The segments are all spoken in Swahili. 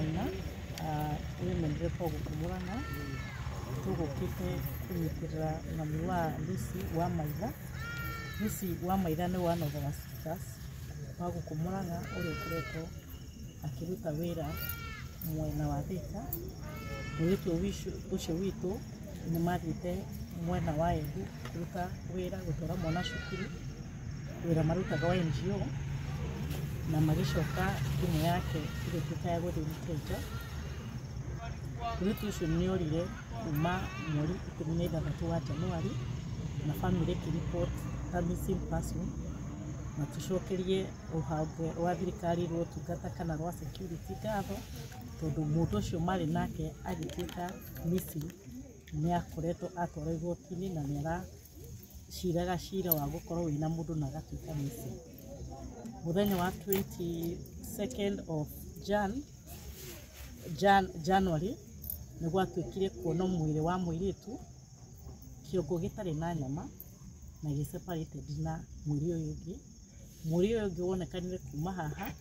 Maina menire kwa gukumurana tugukite kunyitirira mami wa Lucy wa Maitha. Lucy wa Maitha ni one of our sisters wa gukumurana uri kureto akiruta wira mwena wa Thika. Mwitu ucio witu ni mathite mwena wa Embu kuruta wira gutwara mwana cukuru wira marutaga wa NGO na magicoka thimu yake igituika ya guthii Kenya. Mwitu ucio ni orire kuma mweri 16 wa Januari na family report ta missing person na tucokerie ruhande rwa thirikari rwo tungata kana rwa security gatho tondu mundu ucio mari nake agituika missing ni akoretwo atwara igoti-ini na niara ciraga cira wa gukorwo wina mundu na gatuika missing. Muthenya wa 22nd of January ni gwatuikire kuona mwiri wa muiritu kiongo gitari na nyama na separated na mwiri uyu ungi. Mwiri uyu ungi wonekanire kuma haha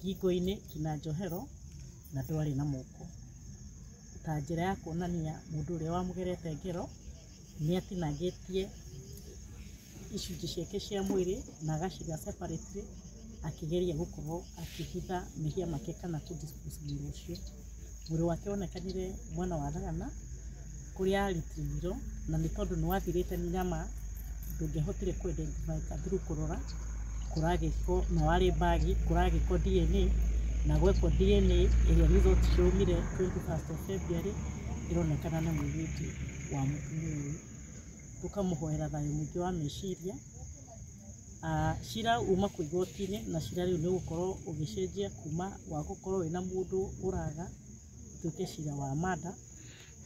ngingo-ini kina njohero na ndwari na moko ta njira ya kuonania mundu uria wamugerete ngero ni atinangitie icunji ciake cia mwiri na agaciga separately akigeria gukorwo akihitha mehia make kana kudispose mwiri ucio. Mwiri wake wonekanire mwena wa Thagana kuria aritirwo na ni tondu ni wathirite ni nyama ndungihotire kuidentify through kurora kuragiko na wari bagi kuragiko DNA na gweko DNA iria result ciumire 21st of February ironekana na mwiritu wa mutumia uyu. Tukamuhoera thayo mwingi wa meciria. Cira uma ku igoti-ini na cira riu ni gukorwo ugicenjia kuma wa gukorwo wina mundu uraga tuke cira wa mada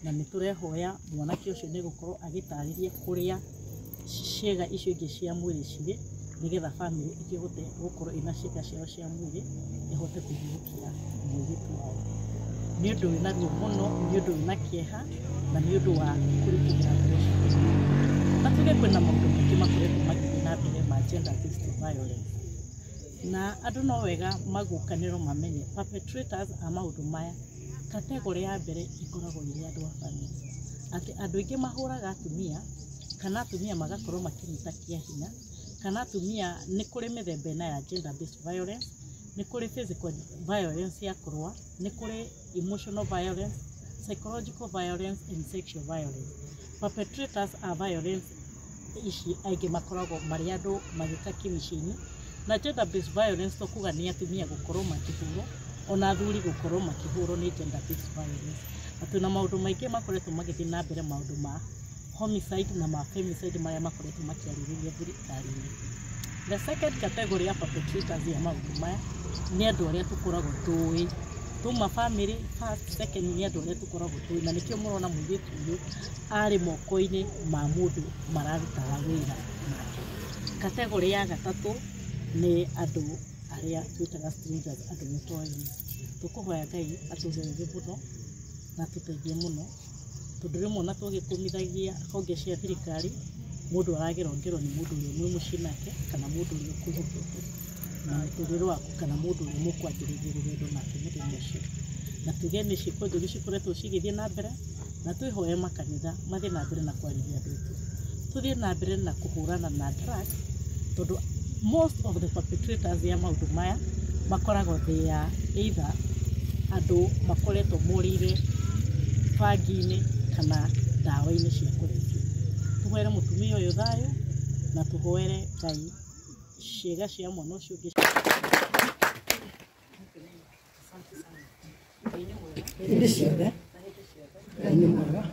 na niturehoya mwanake ucio ni gukorwo agitariria kuria ciega icio ingi cia mwiri ciri nigetha family ikihote gukorwo ina ciega ciao cia mwiri ihote kuhurukira mwiritu wao. Ni undu wina ruo muno, ni undu wina kieha na ni undu wa kurikira pressure. Atuge kwina maundu maingi makoretwo magithii na mbere ma gender based violence na andu no wega magukaniro mamenye perpetrators a maundu maya. Kategori ya mbere ikoragwo iri andu a family, ati andu ingi mahuraga atumia kana atumia magakorwo makinyita kia hinya kana atumia ni kuri mithemba ina ya gender based violence. Ni kuri physical violence ya kurwa, ni kuri emotional violence, psychological violence and sexual violence. Perpetrators are violence ici aingi makoragwo mari andu magika kimicini na gender based violence to kuga ni atumia gukorwo makihurwo ona athuri gukorwo makihurwo ni gender based violence. Atuna maundu maingi makoretwo magithii na mbere maundu ma homicide na ma femicide maria makoretwo makiaririria thirikari-ini. The second category ya perpetrators ya maundu maya ni andu aria tukoragwo tui tuma family first. Second ni andu aria tukoragwo tui na nikio murona muiritu uyu ari moko-ini ma mundu mararutaga wira nake. Category ya gatatu ni andu aria twitaga strangers, andu mutoi. Tukuhoya Ngai atugererie muno na tuteithie muno tondu rimwe na tugikumithagia honge cia thirikari mundu aragerongero ni mundu uria mwe mucii nake kana mundu uria ukuhukite na muturire waku kana mundu uria mukwanjiriria rugendo nake muthenya ucio. Na tuge ni ciiko njuru cikoretwo cigithie na mbere na twihoye makanitha mathie na mbere na kwariria andu itu, tuthie na mbere na kuhurana na drugs tondu most of the perpetrators ya maundu maya makoragwo they are either andu makoretwo morire bangi-ini kana ndawa-ini cia kurebia. Tuhoere mutumia uyu thayo na tuhoere Ngai ciega cia mwana ucio ungi. Hindi ciothe Ngai ni mwega.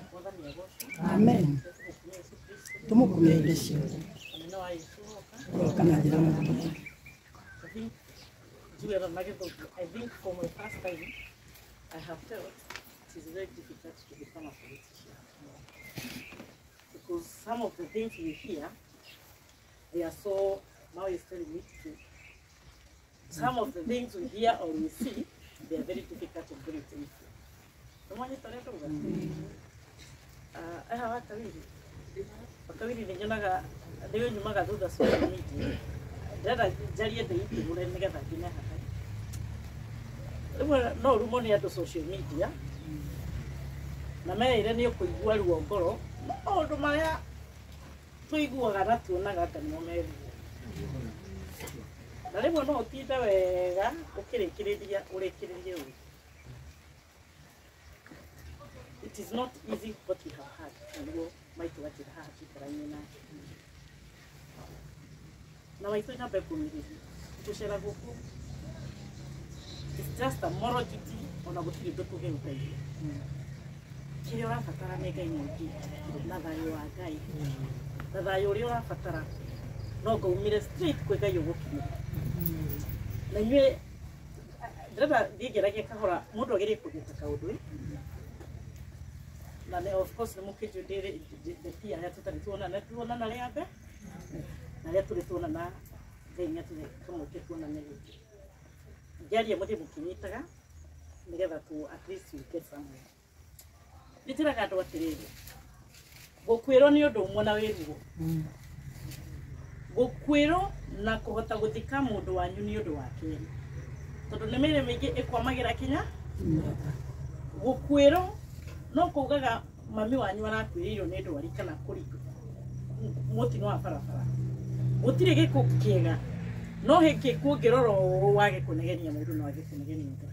Amen. Tumukumia hindi ciothe kana njira muthenya. I think for my first time I have felt it is very difficult to become a politician because some of the things we hear, they are so, now he's telling me to, some of the things we hear or we see, they are very difficult to bring to issue. I have wakawiri ni nyonaga leo nyumaga thutha social media ndenda jarie ndeitigure nigetha nginya haha no rumo nĩ andũ social media na meire nĩ ũkũigua ruo ngoro maũndũ marĩa tũiguaga na tuonaga ta nĩmo meruo na rĩmwe no ũtinde wega ũkĩrĩkĩrĩria ũrĩkĩrĩrie ũũ. It is not easy what we have had nĩguo maitũ gakĩra haha cikaraine nake na maitũ nyambe kũmĩrĩria gũcera gũkũ. It's just a moral duty ona gũtirĩ ũndũ tũngĩgũteithia. Kĩrĩa ũrabatara nĩ Ngai mũingĩ na thayũ wa Ngai na thayũ ũrĩa ũrabatara no ngaumire straight kwĩ Ngai ũgũkinyĩra na inyuĩ ndĩrenda thiĩ kahora mũndũ agĩrĩire kũruta kaũndũ na of course nĩ mũkĩnjũ ndĩrĩ arĩa tũtarĩ tuonana rĩa mbere na rĩa tũrĩ tuonana Ngai nĩ atũhe kamũkĩ tuonane rĩngĩ ngĩaria mũthiĩ mũkĩnyitaga nĩgetha at least we get somewhere. Ndĩtĩraga andũ atĩrĩrĩ gũkwĩrwo nĩ ũndũ ũmwe na wĩruo gũkwĩrwo na kũhota gũthika mũndũ wanyu nĩ ũndũ wa kerĩ tondũ nĩ mĩĩrĩ mĩingĩ ĩkwamagĩra kinya gũkwĩrwo no kugaga mami wanyu arakwĩrĩirwo nĩ ndwari kana kũritũ mũtino wa barabara gũtirĩ gĩkuũ kĩega no hĩkĩ kuongĩrora wage kũnegenia mũndũ no wage kũnegenia mũndũ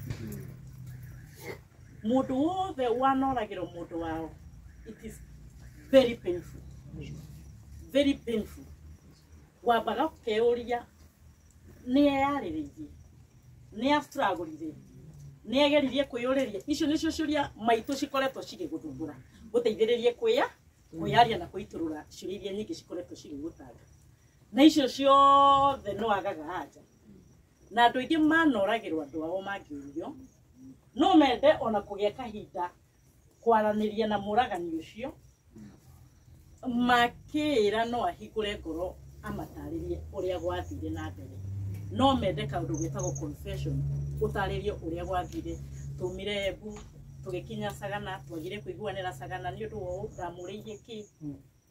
mũndũ wothe wanoragĩrwo mũndũ wao. It is very painful, very painful. Wambaga ũkeũria nĩ eyarĩrĩirie nĩ astragũrire nĩ ageririe kwĩyũrĩria. Icio nĩcio ciũria maitũ cikoretwo cigĩgũthumbũra gũteithĩrĩrie kwĩyaria na kwĩitũrũra ciũria iria nyingĩ cikoretwo cigĩgũtanga na icio ciothe no agaga anja na andũ aingĩ manoragĩrwo andũ ao mangĩũrio no mende ona kũgĩa kahinda kwaranĩria na mũragani ũcio makĩra no ahingũre ngoro amatarĩrie ũrĩa gwathire na mbere no mende kaũndũ gwĩtagwo confession ũtarĩrie ũrĩa gwathire tumire Embu tũgĩkinya Sagana twagire kũiguanĩra Sagana nĩ ũndũ wa ndamũrĩirie kĩ.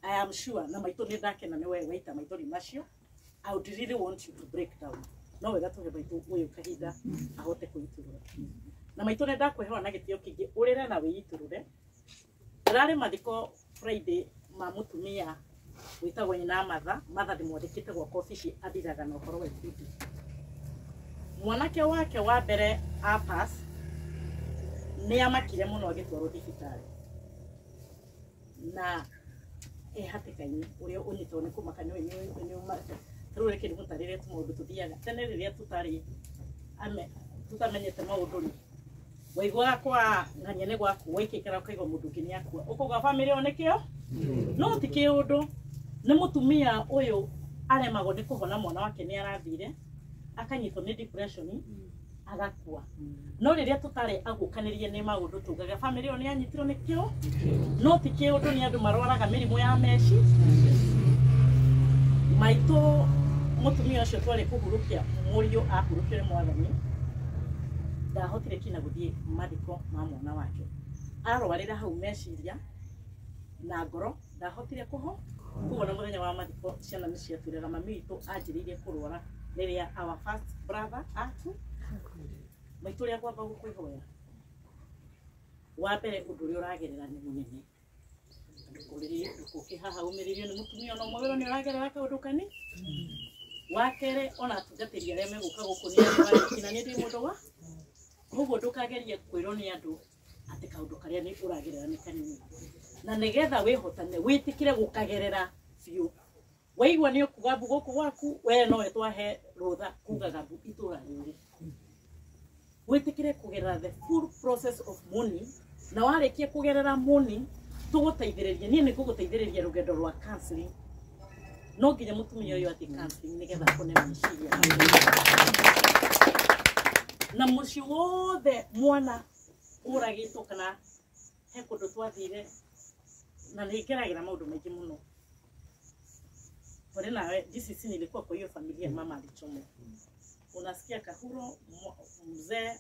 I am sure na maitũ nĩ ndakena nĩ wewe waita maithori macio. I would really want you to break down no wega tũhe maitũ ũyũ kahinda ahote kwĩitũrũra na maitũ nĩ ndakwĩhoa na gĩtĩo kĩingĩ ũrĩre na wĩitũrũre. Ndĩrarĩ mathiko Friday ma mũtumia wĩtagwo nyina Matha ndĩmwandĩkĩte gwakwa obici athiraga na ũhoro wa ikundi. Mwanake wake wa mbere apas nĩ amakire mũno agĩtwarwo thibitarĩ na hatĩka-inĩ ũrĩa ũnyitwo nĩ kũmakania rĩu reke ndĩmũtarĩrie tũmaũndũ tũthiaga tene rĩrĩa tutamenyete maũndũ rĩ waiguaga kwa ng'ania nĩ gwaku waikĩkĩra ũkaigua mũndũ ũngĩ nĩ akua ũkauga bamĩrĩ ĩyo nĩkĩo no ti kĩũndũ. Nĩ mũtumia ũyũ aremagwo nĩ kũhona mwana wake nĩ arathire akanyitwo nĩ depression agakua no rĩrĩa tũtarĩ agũkanĩrie nĩ maũndũ tugaga bamĩrĩ ĩyo nĩ yanyitirwo nĩ kĩo no ti kĩũndũ. Nĩ andũ marwaraga mĩrimũ ya meci. Maitũ mũtumia ũcio twarĩ kũhurũkia mũriũ ahurũkire Mwathani ndahotire kinya gũthiĩ mathiko ma mwana wake arwarĩra hau meciria na ngoro ndahotire kuoguo na mũthenya wa mathiko ciana nĩ ciatwĩraga mami witũ anjĩrĩirie kũrwara rĩrĩa our first brother aku maitũ ũrĩa ngwamba gũkwĩhoya wa mbere ũndũ ũrĩa ũragerera nĩ mũnene ũkĩ haha umĩrĩrio nĩ mũtumia ona ũmwe wĩrwo nĩ ũragerera kaũndũ kani. Wa kerĩ ona atungatĩri arĩa megũka gũkũ nĩ andũ arĩkina nĩ ndĩ mũndũ wa koguo ndũkagerie kwĩrwo nĩ andũ atĩ kaũndũ karĩa nĩ ũragerera nĩ kanini na nĩgetha wĩhotane wĩtĩkĩre gũkagerera biũ. Waigua nĩ ũkuga mbu gũkũ gwaku we nowe twahe rũtha kugaga mbu itũra rĩrĩ wĩtĩkĩre kũgerera the full process of mourning na warĩkia kũgerera mourning tũgũteithĩrĩria. Niĩ nĩ ngũgũteithĩrĩria rũgendo rwa counseling no nginya mũtumia ũyũ atĩ counseling nĩgetha akone meciria na mũciĩ wothe mwana ũragĩtwo kana he kũndũ twathire na nĩ ngeragĩra maũndũ maingĩ mũno. Pole nawe DCC nilikuwa kwa hiyo familia mama alichomwa. Unasikia Kahuro mzee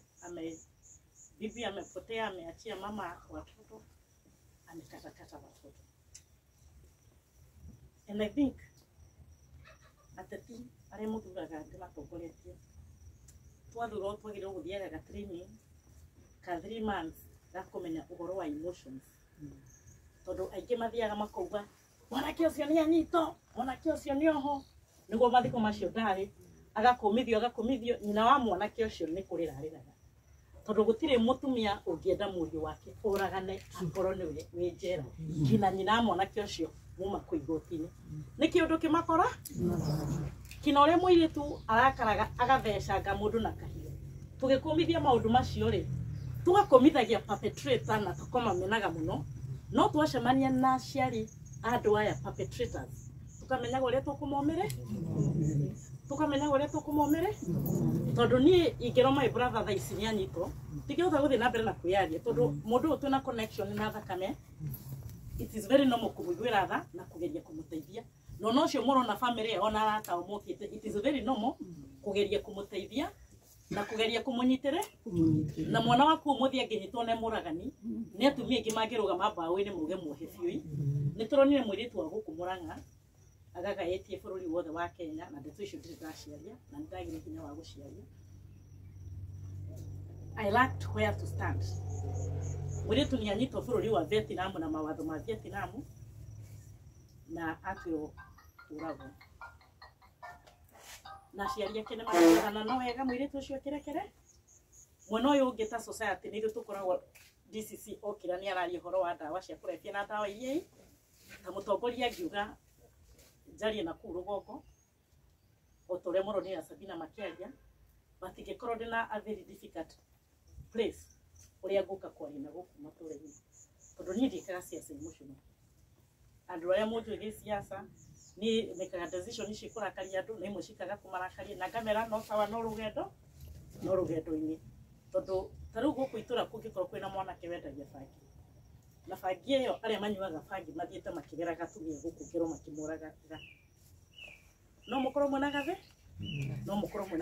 bibi amepotea ameachia mama watoto amekatakata watoto. And I think ateti arĩa mũthuraga ndĩmatongoretie twathurwo twagĩrĩirwo gũthiaga training ka 3 months gakumenya uhoro wa emotions tondu aingi mathiaga makauga mwanake ucio ni anyito mwanake ucio ni oho niguo mathiko macio ndari agakumithio nyina wa mwanake ucio ni kurira ariraga tondu gutire mutumia ungienda murio wake uragane akoro ni we njera kina nyina wa mwanake ucio muma kuigotini niki undu kimakora kina ore muiritu arakaraga agathecanga mundu na kahiu tugikumithia maundu macio ri tugakomithagia perpetrator na tukoma menaga muno no twacemania na aciari andu aya perpetrators tukamenya uria tukumomere tondu ni ingiro my brother tha ici ni anyito tigihota guthii na mbere na kwiaria tondu mundu utu na connection na thakame it is very normal kumwiguira tha na kugeria kumuteithia no cio murona family ona arata omokite it is very normal kugeria kumuteithia na kugeria kumunyitire na mwana waku muthia nginyitwo ne muragani ni atumia ingi mangiruga mabao-ini muge muhe biu ni turonire mwiritu wa gukumuranga agagaetie bururi wothe wa Kenya na ndeto icio ndiraciaria na ndagire kinya wa guciaria I lacked where to stand mwiritu ni anyitwo bururi wa Vietnam na mawatho ma Vietnam na atio urago na ciaria kene magana no wega mwiritu ucio kirekere mwana uyu ungita society ni tukoragwo DCC okira ni araria horo wa dawa cia kurebia na dawa iria ta mutongoria ngiuga jari na kuru goko otore moro ni Sabina Makiaria batingikorwo ndina a very difficult place uria nguka kwari na guku matureni tondu ni ndikaga siasa emotional andu aya mundu igi siasa ni mekaga decision ici kurakaria andu na imwe cikaga kumarakaria na kamera no sawa no rugendo-ini tondu taru guku itura kungikorwo kwina mwanake wendagia bangi na bangi iyo aria manyuaga bangi mathiete makigeraga tumia guku ngiro makimuraga no mukorwo mwena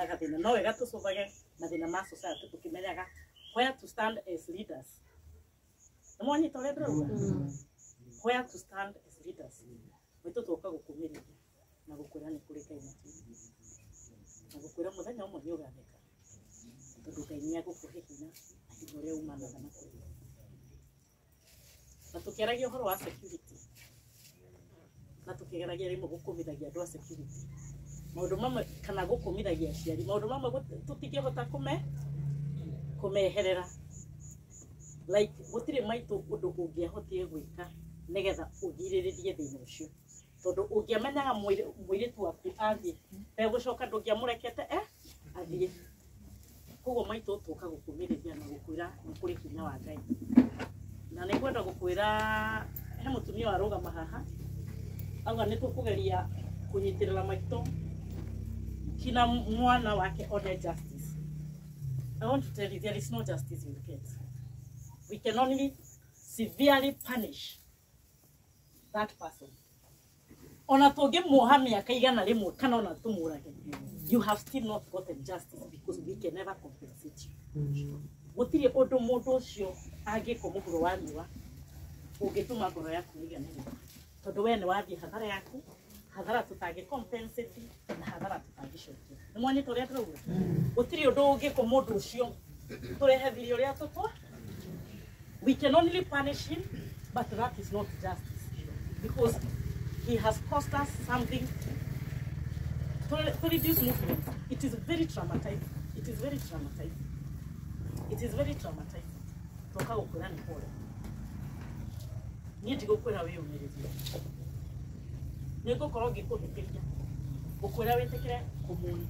gathe no wega tucubage mathina ma society tukimenyaga where to stand as leaders mwani tole drauga where to stand as leaders wetu tuoka gukumirithia na gukwira ni kuri Ngai na gukwira muthenya umwe ni ugatheka tondu Ngai ni agukuhe hinya na uria umanaga na kuri na tukiaragia uhoro wa security na tukigeragia rimo gukumithagia andu a security maundu mamwe kana gukumithagia aciari maundu mamwe tutingihota kumeherera like gutire maitu undu ungiahotie gwika nigetha ugiriririe thina ucio tondu ungiamenyaga mwiritu waku athie egucoka ndungiamurekete athie koguo maitu tuka gukumirithia na gukwira ni kuri kinya wa Ngai na ni kwenda gukwira he mutumia warugama haha auga ni tukugeria kunyitirira maitu kina mwana wake one justice. I want to tell you there is no justice in the case. We can only severely punish that person. Ona toge muhamia kaigana rimwe kana ona tumurage. You have still not gotten justice because we can never compensate you. Gutire undu mundu ucio angiko muguru wa riwa ungituma ngoro yaku iganire. Tondu we ni wathie hathara yaku, hathara tutangi compensate na hathara tutangicokia. Ni mwani toria turuga. Gutire undu ungiko mundu ucio turehethirio ria tutwa. We can only punish him, but that is not justice because he has cost us something to reduce movement. It is very traumatizing. It is very traumatizing. It is very traumatizing. Toka ukura ni pole. Ni ndigukwira we umirithia. Ni gukorwo ngikuhikiria. Ukwira witikire kumuni.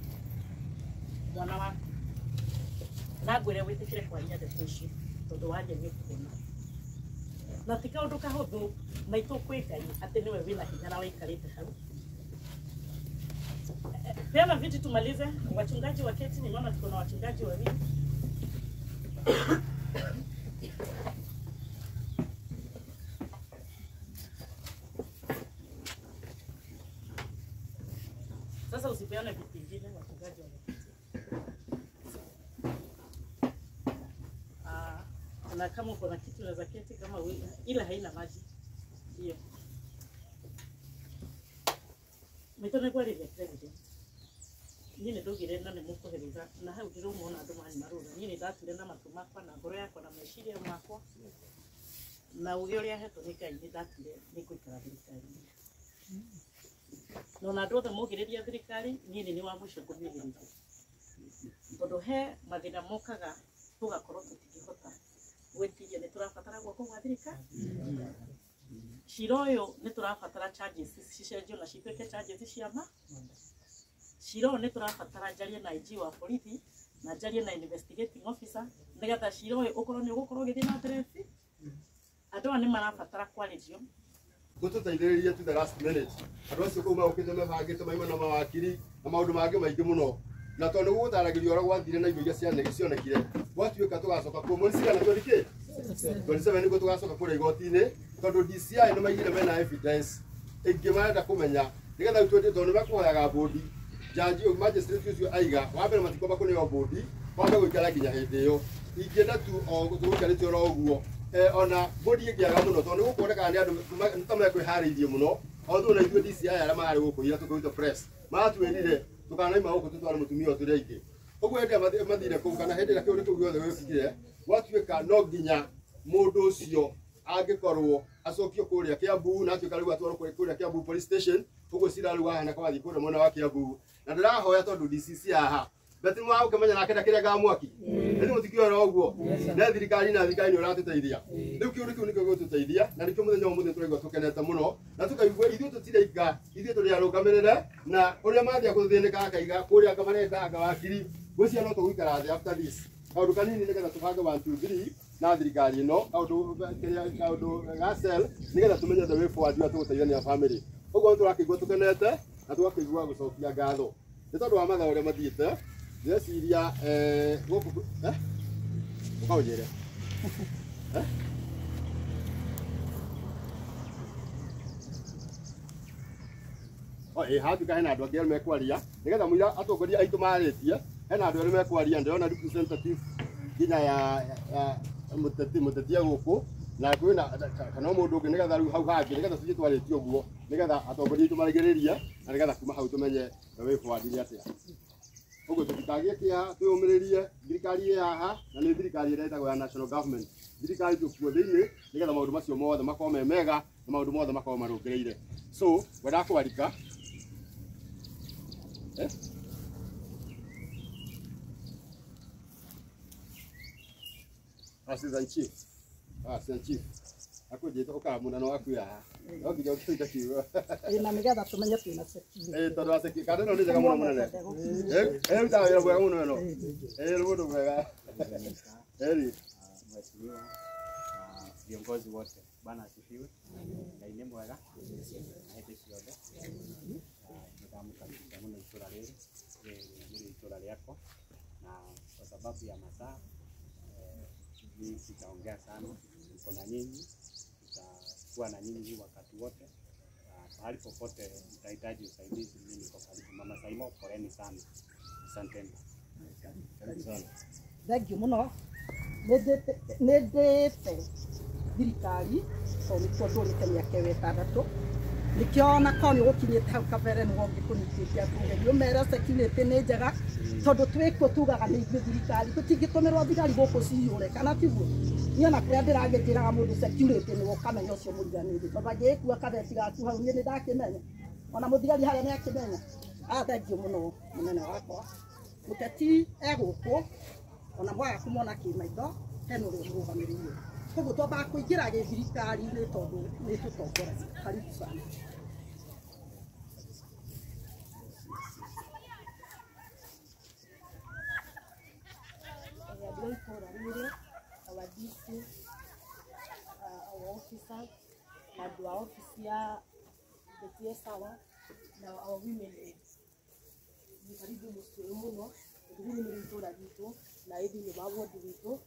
Mwana waku. Na ngwire witikire kwaria ndeto tondu waje ni kuona. Na tika undu kahuthu maitu kwi Ngai ati niwe wina hinya na waikarite hau. Pema viti tumalize wachungaji wa keti ni mama tuko na wachungaji wawili. Sasa usipeane vitu vingine wachungaji wa keti. Na kama uko na kitu unaweza keti kama ila haina maji. Hiyo. Mitone kwa ile president. niĩ nĩ ndugire na nĩ mũkũherũra na hau ndĩraumona andũ mani marũra niĩ nĩ ndatuire na matũ makwa na ngoro yakwa na meciria makwa na ũgĩ ũrĩa hetwo nĩ Ngai nĩ ndatuire nĩ ngũikara thirikari-inĩ na andũ othe mũgĩrĩria thirikari niĩ nĩ wa mũico ngũmĩgĩrĩria tondũ he mathĩna mokaga tũgakorwo tũtingĩhota gwĩtiria nĩ tũrabatara guoko gwa thirikari cira ũyũ nĩ tũrabatara charges cicenjio na cituĩke charges cia ma cira ũyũ nĩ tũrabatara njarie na IG wa borithi na njarie na investigating officer nĩgetha cira ũyũ ũkorwo nĩ ũgũkorwo ũgĩthiĩ na mbere andũ aya nĩ marabatara kwarĩrio gũtũteithĩrĩria to the last minute andũ acio kũu magũkĩte mebangĩte maima na mawakiri na maũndũ mangĩ maingĩ mũno na tondũ gũgũtaragĩrio ũrĩa gwathire na indo iria cionekire gwatuĩka tũgacoka kuo mweri cigana tweri kĩ 27 nĩguo tũgacoka kũrĩa igoti-inĩ tondũ DCI nĩ maigire mena evidence ĩngĩ marenda kũmenya nĩgetha tondũ nĩ makũhoyaga mbũndi jaji magistrate ũcio aiga wa mbere matikwamba kũneo mbũndi kwambe gũikara nginya hĩndĩ ĩyo ingĩenda tu tũgũikarĩte oro ũguo ona mbũndi ĩngĩaga mũno tondũ nĩ gũkuonekaga nĩ andũ nĩ ta mekwĩharĩirie mũno othe na ithuĩ DCI arĩa mararĩ gũkũ ira tũkĩrutwo press matwĩrire tukanaima gũkũ tũtware mũtumia ũyũ tũrĩ aingĩ ũguo hĩndĩ ĩrĩa mathire kũu kana hĩndĩ ĩrĩa kĩũndũ kĩu gĩothe gĩkire gwatuĩka no nginya mũndũ ũcio angĩkorwo acokio kũrĩa Kiambu na atuĩka rĩu atwarwo kũrĩa Kiambu police station ũguo cira rĩu wahana kwathiĩ kũrĩa mwena wa Kiambu na ndĩrahoya tondũ DCC haha beti mwa ũkĩmenya nake kĩrĩa ngamwaki nĩ mũtikĩora ũguo na thirikari nĩ ũratũteithia rĩu kĩũndũ kĩu nĩkĩo gĩgũtũteithia na nĩkĩo mũthenya ũmũthĩ tũraigua tũkenete mũno na tũkaigua ithuĩ tũtiraiga ithuĩ tũrĩarũgamĩrĩre na ũrĩa mathiĩ gũthĩnĩka akaiga kũrĩa ngamareta anga wakiri gwĩcia no tũgũikara thĩ after this kaũndũ kanini nĩgetha tũbange 1 2 3 na thirikari ĩno kaũndũ ga cell nĩgetha tũmenye the way forward ya tũgũteithania family ũguo tũrakĩigua tũkenete na tũgakĩigua gũcokia ngatho nĩ tondũ wa mathaa ũrĩa mathiĩte ndĩreciria gũkũ ũkaũnjĩre hatuĩka hena andũ angĩ erĩ mekwaria nĩgetha mũira atongoria aitũ marĩtie hena andũ erĩ mekwaria ndĩrona representative nginya ya mũtetia gũkũ na kwĩna kana mũndũ ũngĩ nĩgetha rĩu hau hangĩ nĩgetha tũthiĩ twarĩtie ũguo nĩgetha atongoria aitũ marĩgĩrĩrie na nĩgetha kuma hau tũmenye way forward nĩ atĩa ũguo tũtikagĩe kĩeha twĩyũmĩrĩrie thirikari ĩ haha na nĩ thirikari ĩrĩa ĩtagwo ya national government thirikari tũkuo thĩinĩ nĩgetha maũndũ macio mothe makorwo me mega na maũndũ mothe makorwo marũngĩrĩire so ngwendaga kũarika Assistant Chief. Assistant Chief. Akũnjĩte ũkamũna no waku haha. No nginya ũkĩruta kiugo. Na nĩgetha tũmenye twĩna security. Tondũ wa security kana no nĩ njega mũno mũnene. Ruta wĩra mwega mũno ĩno. Nĩ mũndũ mwega. Mheshimiwa viongozi wote bana asifiwe. Ngai nĩ mwega. Na hĩndĩ ciothe. Nĩndamũkaribisha mũno itũra rĩrĩ. Nĩ itũra rĩakwa na kwa sababu ya masaa mimi sitaongea sana, niko na nyinyi, nitakuwa na nyinyi wakati wote. Pahali popote mtahitaji usaidizi, mimi niko karibu. Mama Saimo, poleni sana. Asanteni. Thank you mũno. Nĩ ndĩte thirikari tondũ nĩkuo ndũrĩte mĩaka ĩtandatũ nikĩo na korwo nĩ gũkinyĩte hau kabere nĩ wonge kũnyitĩte andũ ũmere security nĩ njega tondũ twĩkuo tugaga nĩ ithuĩ thirikari tũtingĩtũmĩrwo thigari gũkũ ciyũre kana tiguo niĩ ona kũrĩa ndĩragĩtĩraga mũndũ security nĩ gũkamenya ũcio mũriganĩri tondũ angĩgĩkua kabeti gaku hau niĩ nĩ ndakĩmenya ona mũthigari harĩa nĩ akĩmenya thank you mũno mũnene wakwa mũteti egũkũ ona mwaga kũmona kĩmaitho hena ũrĩa mũrũgamĩrĩire koguo twambaga kũingĩra gĩthirikari-inĩ tondũ nĩ tũtongoragia karibu sana. Our DC, our officers, na dua ofisi ya betie sawa na our women aids. Ni karibu msio muno, ndio ni mtora gitu na hivi ni mawodi gitu.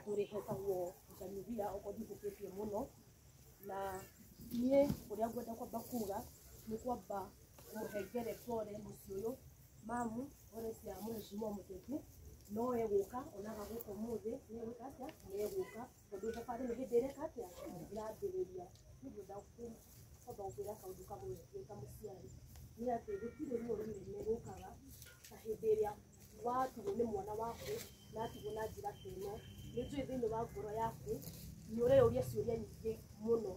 Tũrĩ hetagwo Janivia ũkũthithĩtie mũno na niĩ ũrĩa ngwenda kwamba kuga nĩ kwamba kũhengere pole mũciĩ ũyũ mamu ore cia mheshimiwa mũteti no egũka onaga gũkũ mũthĩ nĩ egũka atĩa nĩ egũka tondũ thabarĩ nĩ hĩndĩ ĩreka atĩa ĩrambĩrĩria nĩguo ndakwamba gũkwĩra kaũndũ kamwe ta mũciari nĩ atĩ gũtirĩ rũrĩrĩ nĩ rũkaga ta hĩndĩ ĩrĩa watigwo nĩ mwana waku na atigwo na njĩra ta ĩno, nĩ njũĩ thĩinĩ wa ngoro yaku nĩ ũreyũria ciũria nyingĩ mũno,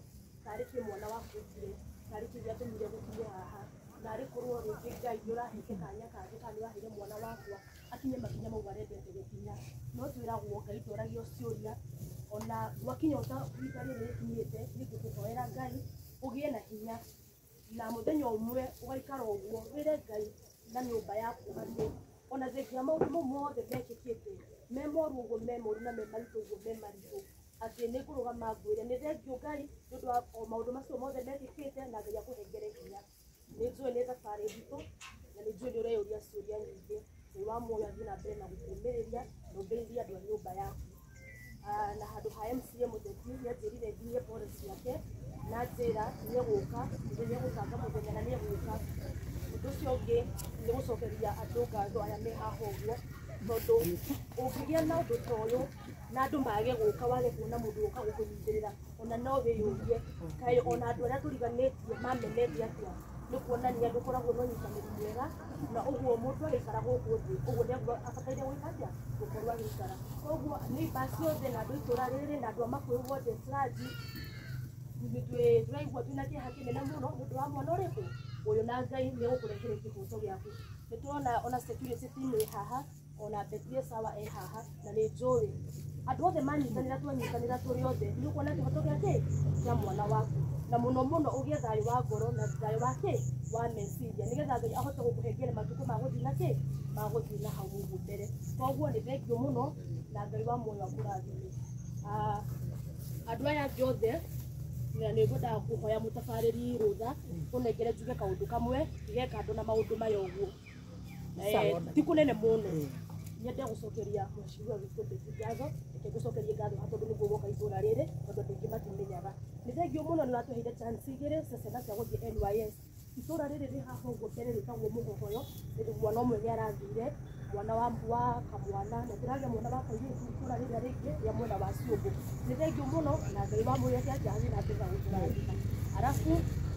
tarĩ kĩ mwana waku ekire, tarĩ kĩ gĩatũmire gũkinye haha, narĩ korwo rĩngĩ Ngai nĩ ũrahete kanya kangĩ kana nĩ ũraheire mwana wakwa akinye makinya mau arendete gũkinya. No twĩragwo Ngai ndoragio ciũria, ona gwakinya rita rĩrĩ rĩkinyĩte nĩ ngũkũhoera Ngai ũgĩe na hinya, na mũthenya ũmwe ũgaikara ũguo wĩre Ngai na nyũmba yaku harĩ ona thengia maũndũ mau mothe mekĩkĩte me moru ũguo me moru na me maritũ ũguo me maritũ, atĩ nĩ ngũrũgama ngwĩre nĩ thengiũ Ngai nĩ ũndũ wa maũndũ macio mothe mekĩkĩte na Ngai akũhengere hinya. Nĩ njũĩ nĩ thabarĩ nditũ na nĩ njũĩ nĩ ũreyũria ciũria nyingĩ, Ngai wa muoyo athiĩ na mbere na gũkũũmĩrĩria na ũmbĩrĩrie andũ a nyũmba yaku. Na handũ ha MCA mũteti nĩ anjĩrire nginyie pore ciake na njĩra nĩ egũka mũthenya egũbanga mũthenya na nĩ egũka. Ũndũ ũcio ũngĩ nĩ gũcokeria andũ ngatho aya me haha ũguo, tondũ ũngĩgĩa na ũndũ ta ũyũ na andũ mage gũka wage kuona mũndũ ũka gũkũnyitĩrĩra, ona no wĩyũrie kaĩ ona andũ arĩa tũriganĩtie mamenete atĩa, nĩ kuonania ndũkoragwo na ũnyitanĩri mwega, na ũguo mũndũ agĩikara gũkũ thĩ ũguo nĩ abataire gwĩka atĩa, gũkorwo agĩikara. Koguo nĩ mba ciothe na andũ itũra rĩrĩ na andũ a Makuyu wothe Strange tũraigua twĩna kĩeha kĩnene mũno nĩ ũndũ wa mwana ũrĩkũ ũyũ, na Ngai nĩ egũkũrehere kĩhoto gĩaku. Nĩ tũrona ona security team ĩ haha, ona Betty Sawa ĩ haha, na nĩ njũĩ andũ othe manyitanĩra twanyitanĩra tũrĩ othe nĩ ũkuona kĩhoto gĩa kĩa mwana waku, na mũno mũno ũgĩe thayũ wa ngoro na thayũ wa wa meciria, nĩgetha Ngai ahote gũkũhengere matukũ ma gũthiĩ na ma gũthiĩ na hau ũguo mbere. Koguo nĩ thengiũ mũno na Ngai wa muoyo akũrathime. Andũ aya angĩ othe nĩ ngwendaga kũhoya mũtabarĩri rũtha ũnengere njuge kaũndũ kamwe tige kando na maũndũ maya ũguo, ti kũnene mũno. Nyende gũcokeria mũcirwa witũ Betty ngatho, reke ngũcokerie ngatho tondũ nĩguo woka itũra rĩrĩ, tondũ andũ aingĩ matimenyaga. Nĩ thengiũ mũno nĩ watũheire chance igĩrĩ cecena cia gũthiĩ NYS. Itũra rĩrĩ rĩ haha ũguo mbere rĩtagwo Mũgogoyo, mwana ũmwe nĩ arathire, mwana wa kamwana, na ndĩragia mwana wa kairĩtu itũra rĩrĩa rĩngĩ rĩa mwena wa Ciũmbũ. Nĩ thengiũ mũno na Ngai wa muoyo athiĩ na mbere na gũtũrathima. Arabu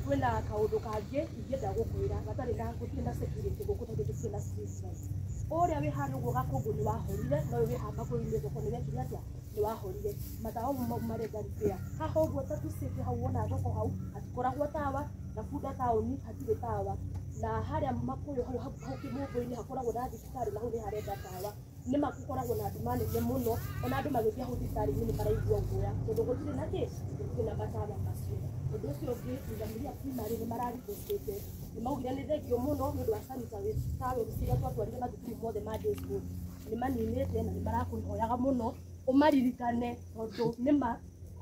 kwĩna kaũndũ kangĩ ingĩenda gũkwĩra, gatarĩ na gũtirĩ na security gũkũ tondũ tũtirĩ na street light. Ũrĩa wĩ harĩa ũguo Gakũngũ nĩ wahorire, no wĩ haha Makuyu-inĩ thoko nĩ wekire atĩa, nĩ wahorire. Matawa mau marenga repair. Haha ũguo ta tũcĩte hau wona thoko hau hatikoragwo tawa, na Bunda taũni hatirĩ tawa, na harĩa Makuyu hau kĩmũngũ-inĩ hakoragwo na thibitarĩ na hau nĩ harenda tawa. Nĩ makoragwo na nduma nene mũno, ona andũ magĩthiĩ hau thibitarĩ-inĩ nĩ maraigua guoya tondũ gũtirĩ na gũtirĩ na matawa macio. Ũndũ ũcio ũngĩ Thamiria primary nĩ mararibotĩte, nĩ maugire nĩ thengiũ mũno nĩ ũndũ wa sanitary towels iria twatwarire mathukuru mothe ma day school nĩ maninĩte na nĩ marakũhoyaga mũno ũmaririkane, tondũ nĩma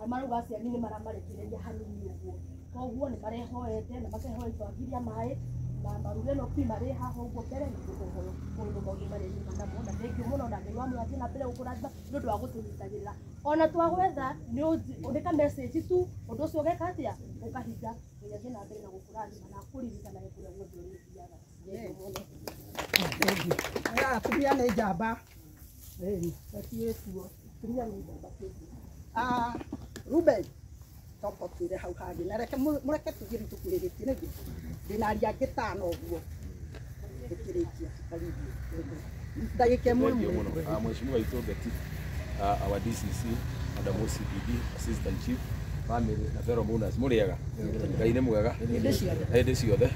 marauga aciari nĩ maramarekereria hanini ũguo. Koguo nĩ marehoete na makehoya ibangi rĩa maĩ na maruge no primary haha ũguo mbere nĩ gũkũhoyo maũndũ maũndũ marĩa namo, na thengiũ mũno na Ngai wa muoyo athiĩ na mbere gũkũrathima nĩ ũndũ wa gũtũnyitagĩrĩra. Ona twagwetha ũndĩka message tu, ũndũ ũcio ũgeka atĩa, ũkahinga. Ngai athiĩ na mbere na gũkũrathima na akũririkanaga kũrĩa guothe ũrĩthiaga. Atumia nĩ njamba, atumia nĩ njamba. Ruben toka twĩre hau hangĩ na reke mũreke tũthiĩ tũkũrĩrĩtie nĩguo ndĩna aria angĩ tano ũguo ndĩkĩrĩkia ndagĩka ĩmwe mũno. Mheshimiwa witũ Betty, our DCC, Madam OCPD, Assistant Chief, family na fellow mourners mũrĩega, Ngai nĩ mwega hĩndĩ ciothe.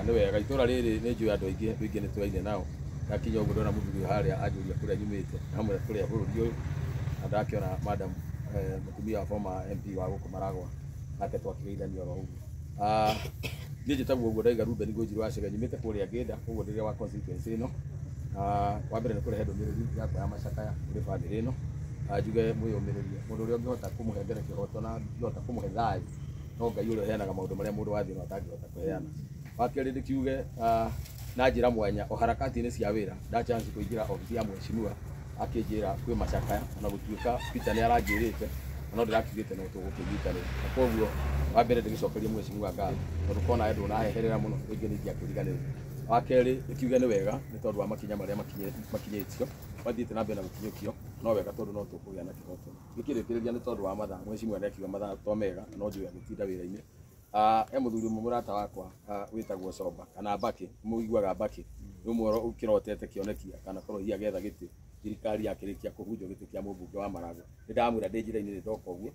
Nĩ wega itũra rĩrĩ nĩ njũĩ andũ aingĩ nĩ tũraine nao, ndakinya ũguo ndona mũthuri harĩa anjũria kũrĩa nyumĩte hamwe kũrĩa bũrũri ũyũ, na ndakĩona Madam mũtumia wa former MP wa gũkũ Maragwa nake twakĩgeithania oro ũguo. Niĩ njĩtagwo ũguo Ndaiga Ruben Ngũnjiri wa Chege, nyumĩte kũrĩa Ngĩnda, ũguo ndĩrĩ wa constituency ĩno. Wa mbere nĩ kũrehe ndũmĩrĩri yakwa ya macakaya kũrĩ bamĩrĩ ĩno, njuge mwĩyũmĩrĩrie. Mũndũ ũrĩa ũngĩhota kũmũhengere kĩhoto na ũngĩhota kũmũhe thayũ no Ngai ũrĩa ũheanaga maũndũ marĩa mũndũ wa thĩ atangĩhota kũheana. Wa kerĩ ndĩkiuge na njĩra mwanya o harakati-inĩ cia wĩra nda chance kũingĩra obici ya mheshimiwa akĩnjĩra kwĩ macakaya ona gũtuĩka Peter nĩ aranjĩrĩte no ndĩrakigĩte no tũgũkĩnyitanĩra. Na koguo wa mbere ndĩgĩcokerie mheshimiwa ngatho tondũ kona andũ naheherera mũno rĩngĩ nĩ ingĩakĩriganĩrwo. Wa kerĩ ndĩkiuge nĩ wega nĩ tondũ wa makinya marĩa makinyĩtio mathiĩte na mbere na gũkinyũkio, no wega tondũ no tũkũgĩa na kĩhoto. Gĩkĩrĩkĩrĩria nĩ tondũ wa mathaa, mheshimiwa nĩ akiuga mathaa to mega no njũĩ agĩtinda wĩra-inĩ. Mũthuri ũmwe mũrata wakwa wĩtagwo Somba kana Mbaki, mũiguaga Mbaki, umwe ukirotete kionekia kana korwo hia getha giti thirikari yakirikia kuhunjo giti kia mũmbunge wa Marago ndamwira ndi njira-ini ni ndoka uguo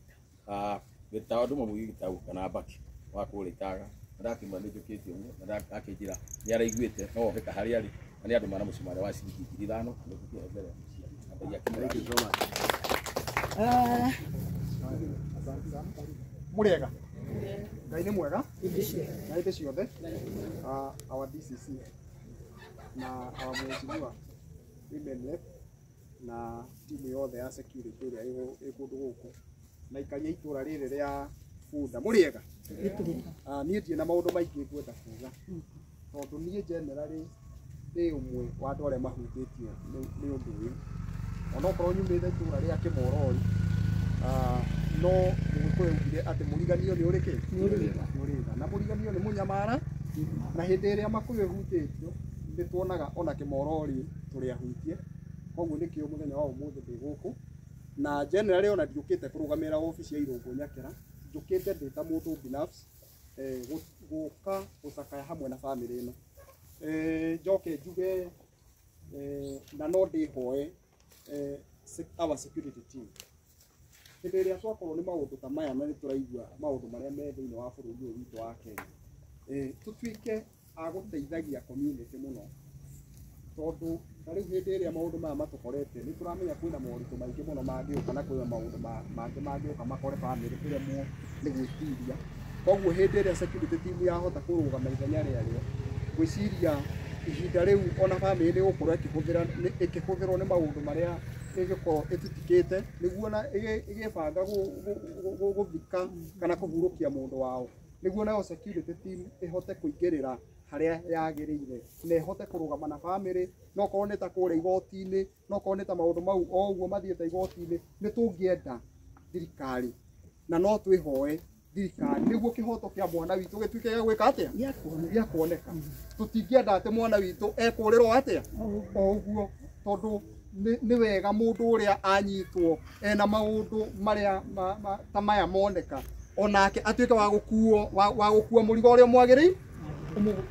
gitaundu mamugi gitagu kana baki wa kuritaga ndakimwa ni njukitio uguo ndakinjira ni araiguite no okeka hari ari na ni andu mana mucimare wa ciringi 5,000 ni kukia mbere ya kimuriki Muriega Ngai nĩ mwega na hĩndĩ ciothe our DCC na our mheshimiwa women rep na timu yothe ya security ĩrĩa ĩ kũndũ gũkũ na ikaria itũra rĩrĩ rĩa Bunda Muriega niĩ ndirĩ na maũndũ maingĩ ngwenda kuuga tondũ niĩ generally ndĩ ũmwe wa andũ arĩa mahutĩtio nĩ ũndũ ũyũ onokorwo nyumĩte itũra rĩa Kĩmorori no mũgĩkũyũ ugire atĩ mũriganio nĩ ũrĩkĩ nĩ ũrĩtha na mũriganio nĩ mũnyamara na hĩndĩ ĩrĩa makũyũ hutĩtio nĩ tuonaga ona Kĩmorori tũrĩ ahutie koguo nĩkĩo mũthenya wa ũmũthĩ ndĩ gũkũ na generally ona ndiũkĩte kũrũgamĩrĩra obici ya Irũngũ Nyakĩra njũkĩte ndĩ ta mũndũ binafsi gũka gũcakaya hamwe na bamĩrĩ ĩno njoke njuge na no ndĩhoe our security team hĩndĩ ĩrĩa twakorwo nĩ maũndũ ta maya na nĩ tũraigua maũndũ marĩa me thĩinĩ wa bũrũri ũyũ witũ wa Kenya tũtuĩke a gũteithagia community mũno tondũ ta rĩu hĩndĩ ĩrĩa maũndũ maya matũkorete nĩ tũramenya kwĩna moritũ maingĩ mũno mangĩũka na kwĩna maũndũ mangĩ mangĩũka makore bamĩrĩ kũremwo nĩ gwĩtiria koguo hĩndĩ ĩrĩa security team yahota kũrũgama ithenya rĩarĩo gwĩciria ihinda rĩu ona bamĩrĩ nĩ gũkorwo ĩkĩhũthĩrwo nĩ maũndũ marĩa ĩgĩkorwo ĩtitikĩte nĩguo na ĩgĩbanga gũthika kana kũhurũkia mũndũ wao nĩguo nayo security team ĩhote kũingĩrĩra harĩa yagĩrĩire na ĩhote kũrũgama na bamĩrĩ no korwo nĩ ta kũrĩa igoti-inĩ no korwo nĩ ta maũndũ mau o ũguo mathiĩte igoti-inĩ nĩ tũngĩenda thirikari na no twĩhoe thirikari nĩguo kĩhoto kĩa mwana witũ gĩtuĩke gĩa gwĩka atĩa gĩa kuoneka tũtingĩenda atĩ mwana witũ ekũrĩrwo atĩa o ũguo tondũ nĩ wega mũndũ ũrĩa anyitwo ena maũndũ marĩa ta maya moneka onake atuĩke wa gũkua mũrigo ũrĩa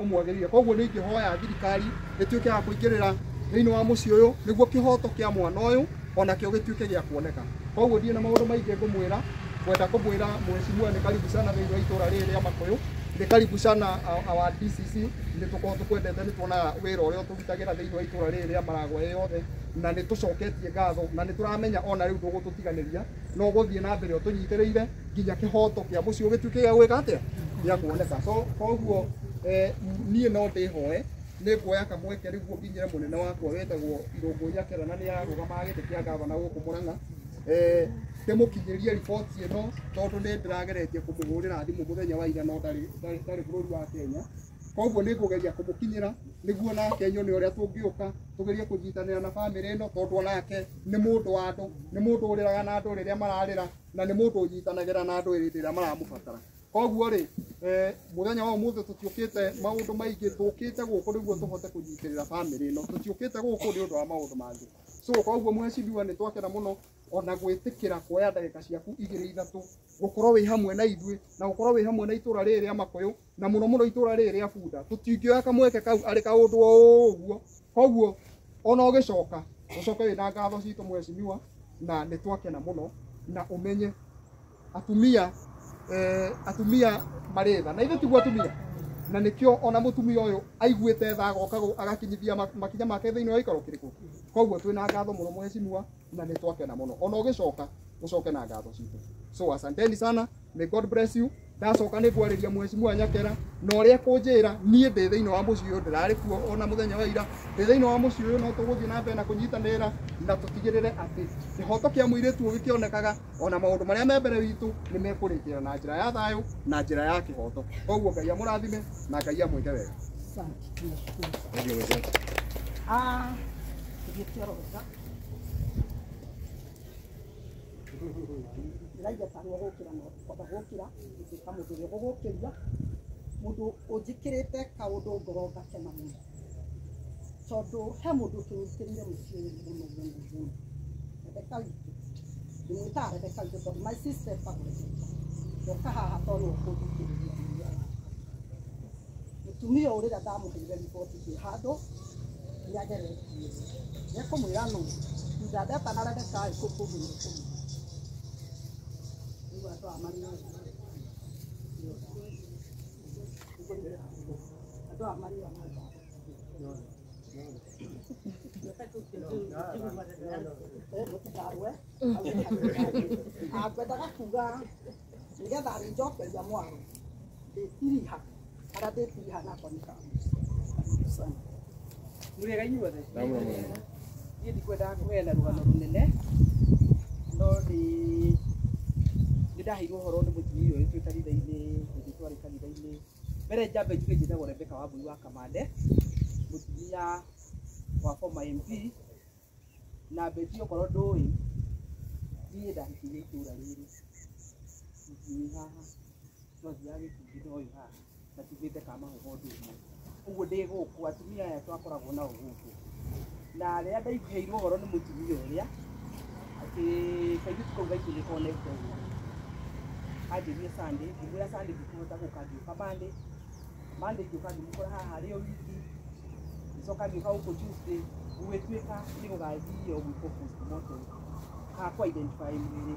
ũmwagĩrĩire koguo nĩ ingĩhoya thirikari ĩtuĩke ya kũingĩrĩra thĩinĩ wa mũciĩ ũyũ nĩguo kĩhoto kĩa mwana ũyũ onakĩo gĩtuĩke gĩa kuoneka koguo ndirĩ na maũndũ maingĩ ngũmwĩra kwenda kũmwĩra mheshimiwa nĩ karibu sana thĩinĩ wa itũra rĩrĩ rĩa Makũyũ nĩ karibu sana our DCC nĩ tũkorwo tũkwendete nĩ tuonaga wĩra ũrĩa tũrutagĩra thĩinĩ wa itũra rĩrĩ rĩa Maragwa yothe na nĩ tũcoketie ngatho na nĩ tũramenya ona rĩu ndũgũtũtiganĩria no gũthiĩ na mbere ũtũnyitĩrĩire nginya kĩhoto kĩa mũciĩ gĩtuĩke gĩa gwĩka atĩa gĩa kuoneka koguo niĩ no ndĩhoe nĩ nguoya kamweke nĩguo nginyĩre mũnene wakwa wetagwo Irũngũ Nyakĩra na nĩ arũgamaga gĩtĩ kĩa ngavana gũkũ Mũrang'a ndĩmũkinyĩrie riboti ĩno tondũ nĩ ndĩrageretie kũmũhũrĩra thimũ mũthenya wa ira no ndarĩ bũrũri wa Kenya koguo nĩ ngũgeria kũmũkinyĩra nĩguo nake nyone ũrĩa tũngĩũka tũgerie kũnyitanĩra na bamĩrĩ ĩno tondũ onake nĩ mũndũ wa andũ nĩ mũndũ ũrĩraga na andũ rĩrĩa mararĩra na nĩ mũndũ ũnyitanagĩra na andũ rĩrĩa maramũbatara koguo rĩ mũthenya wa ũmũthĩ tũtiũkĩte maũndũ maingĩ tũkĩte gũkũ nĩguo tũhote kũnyitĩrĩra bamĩrĩ ĩno tũtiũkĩte gũkũ nĩ ũndũ wa maũndũ mangĩ so koguo mheshimiwa nĩ twakena mũno ona gwĩtĩkĩra kuoya ndagĩka ciaku 2-3 gũkorwo wĩ hamwe na ithuĩ na gũkorwo wĩ hamwe na itũra rĩrĩ rĩa Makũyũ na mũno itũra rĩrĩ rĩa Bunda tũtingĩoya kamweke kau arĩ kaũndũ o ũguo koguo ona ũgĩcoka ũcoke wĩna ngatho citũ mheshimiwa na nĩ twakena mũno na ũmenye atumia marĩ tha na ithuĩ tiguo atumia na nĩkĩo ona mũtumia ũyũ aiguĩte tha agoka agakinyithia makinya make thĩinĩ wa gĩikaro kĩrĩkũ koguo twĩna ngatho mũno mheshimiwa na nĩ twakena mũno ona ũgĩcoka ũcoke na ngatho citũ so asanteni sana may God bless you ndacoka nĩ kwarĩria mheshimiwa Nyakĩra na ũrĩa kũnjĩra niĩ ndĩ thĩinĩ wa mũciĩ ũyũ ndĩrarĩ kuo ona mũthenya wa ira ndĩ thĩinĩ wa mũciĩ ũyũ no tũgũthiĩ na mbere na kũnyitanĩra na tũtigĩrĩre atĩ kĩhoto kĩa mũirĩtu ũyũ gĩkĩonekaga ona maũndũ marĩa me mbere witũ nĩ mekũrĩkĩra na njĩra ya thayũ na njĩra ya kĩhoto koguo Ngai amũrathime na Ngai amwĩke wega ndĩraigua tarwo gũkĩra no kwamba gũkĩra gũtuĩka mũndũ ũrĩa gũgũkĩria mũndũ ũnjĩkĩrĩte kaũndũ ngoro ngakena mũno tondũ he mũndũ ũkĩnyitĩrĩire mũciĩ ũyũ mũno Rebeka witũ ndĩmwĩtaga Rebeka witũ tondũ my sister ĩtagwo ndoka haha tondũ ũkũnjĩkĩrĩria mũtumia ũrĩa ndamũheire riboti ciĩ handũ ndiageretie nĩekũmwĩra nũ ndandeta na rendeka ĩkũkũgĩra kũmũ nĩguo andũ a marĩa andũ a marĩa ngwendaga kuga nĩgetha nĩnjokeria mwana ndĩtiriha harĩa ndĩtiriha nakwa nĩ kamu Muriega inyuothe niĩ ndikwenda kũheana rũgano rũnene no nĩndaheirwo ũhoro nĩ mũtumia ũyũ twĩ kanitha-inĩ hĩndĩ twarĩ kanitha-inĩ mbere njambe njuge njĩtagwo Rebeka Wambui wa Kamande mũtumia wa former MP na mbeti okorwo ndũĩ niĩ ndahikirie itũra rĩrĩ mũtumia haha twathiaga gĩkundi na ũyũ haha na tumĩte kama ũhoro ũndũ ũmwe ũguo ndĩ gũkũ atumia aya twakoragwo nao gũkũ na rĩrĩa ndaheirwo ũhoro nĩ mũtumia ũrĩa atĩ kairĩtu kau gaitũ nĩkonete ũguo anjĩrire Sunday ngĩmwĩra Sunday ndikũhota gũka ngĩũka Monday ngĩũka ngĩmũkora haha arĩ o wiki ngĩcoka ngĩũka gũkũ Tuesday gũgĩtuĩka nĩ gũgathiĩ o gwĩkwo postmortem hakwa identify mwĩrĩ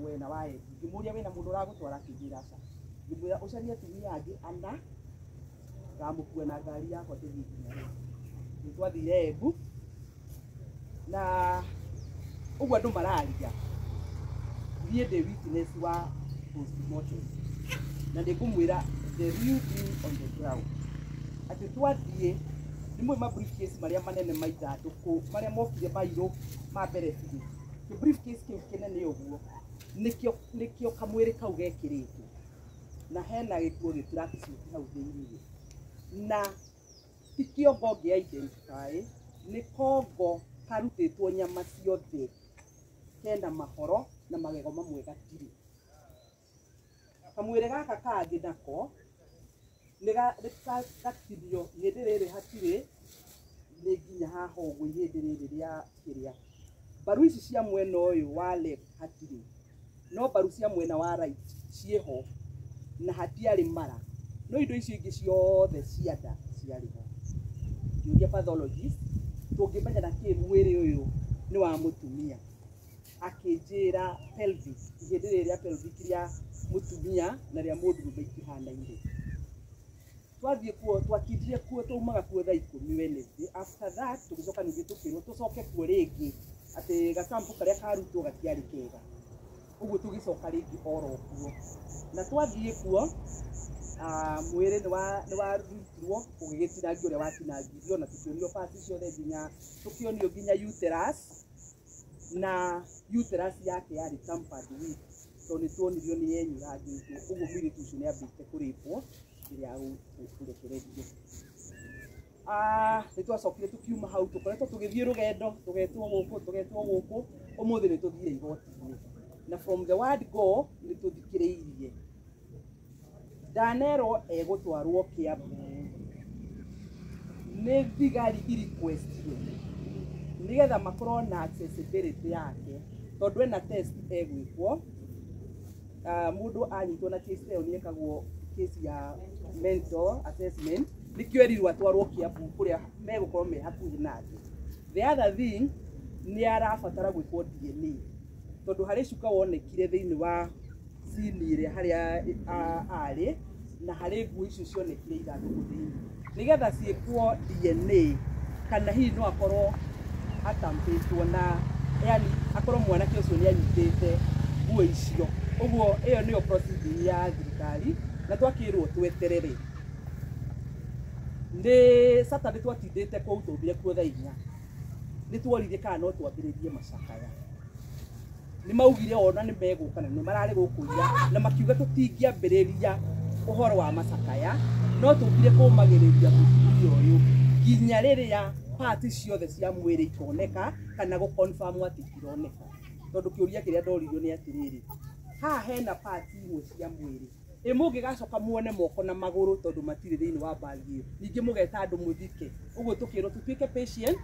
mwena wa Embu ngĩmũria wĩna mũndũ ũragũtwara akĩnjĩra aca ngĩmwĩra ũcarie atumia angĩ ana ngamũkua na ngari yakwa tũthiĩ nginya rĩu nĩtwathire Embu na ũguo andũ mararia niĩ ndĩ witness wa postmortem na ndĩkũmwĩra the real thing on the ground atĩ twathiĩ nimwe ma briefcase marĩa manene ma ithandũkũ marĩa mokire mairũ ma mbere biũ kĩ briefcase kĩu kĩnene ũguo nĩkĩo kamwĩrĩ kau gekĩrĩtwo na hena gĩkuo gĩtirakicuki hau thĩinĩ na ti kĩongo ngĩ identify nĩ kongo karutĩtwo nyama ciothe kena mahoro na magego mamwe gatirĩ kamwĩrĩ gaka kangĩ nako nĩgatirio ihĩndĩ rĩrĩ hatirĩ nĩ nginya haha ũguo ihĩndĩ rĩrĩ rĩa kĩrĩa mbaru ici cia mwena ũyũ wa left hatirĩ no mbaru cia mwena wa right ciĩho na hatiarĩ mara no indo icio ingĩ ciothe cia nda ciarĩ ho ngĩũria pathologist tũngĩmenya na kĩ mwĩrĩ ũyũ nĩ wa mũtumia akĩnjĩra pelvic ihĩndĩ rĩrĩ rĩa pelvic rĩa mũtumia na rĩa mũndũrũme ikĩhanaine twathiĩ kuo twakindire kuo taumaga kuo thaa 10 Wednesday after that tũgĩcoka ningĩ tũkĩrwo tũcoke kuo rĩngĩ atĩ gasample karĩa karutwo gatiarĩ kega ũguo tũgĩcoka rĩngĩ oro kuo na twathiĩ kuo mwĩrĩ nĩ warutirwo ũgĩgĩtinangio ũrĩa watinangirio na tũkĩonio parts ciothe nginya tũkĩonio nginya uterus na uterus yake yarĩ tampered with tondũ nĩtuonirio nĩ yenyũrangĩtwo ũguo mwĩrĩ ũcio nĩambĩte kũrĩpwo rĩrĩa kũrekererio nĩtwacokire tũkiuma hau tũkoretwo tũgĩthiĩ rũgendo tũgetwo gũkũ ũmũthĩ nĩtũthire igoti-inĩ na from the word go nĩtũthikĩrĩirie ndanerwo egũtwarwo Kiambu nĩ thigari irequestio nĩgetha makorwo na accessibility yake tondũ ena test egwĩkwo mũndũ anyitwo na case ĩyo nĩekagwo case ya mental assessment nĩkĩo erirwo atwarwo Kiambu kũrĩa megũkorwo me hakuhĩ nake the other thing nĩ arabatara gwĩkwo DNA tondũ harĩ cuka wonekire thĩinĩ wa scene ĩrĩa harĩa arĩ na harĩ nguo icio cionekire ithandũkũ thĩinĩ nĩgetha ciĩkwo DNA kana hihi no akorwo atampĩtwo na yani akorwo mwanake ũcio nĩ anyitĩte nguo icio ũguo ĩyo nĩyo procedure ya thirikari na twakĩrwo tweterere nĩ Saturday twatindĩte kũu tũmbire kuo thaa 4 nĩtworirie kana no twambĩrĩrie macakaya nĩmaugire ona nĩmegũka na nĩmararĩ gũkũria na makiuga tũtingĩambĩrĩria ũhoro wa macakaya no tũngire kũmagĩrĩria mũtumia ũyũ nginya rĩrĩa parts ciothe cia mwĩrĩ ikoneka kana gũconfirm atĩ ironeka tondũ kĩũria kĩrĩa ndoririo nĩ atĩrĩrĩ haha hena parts imwe cia mwĩrĩ mũngĩgacoka muone moko na magũrũ tondũ matirĩ thĩinĩ wa bagi ĩyo ningĩ mũgeta andũ mũthike ũguo tũkĩrwo tũtuĩke patient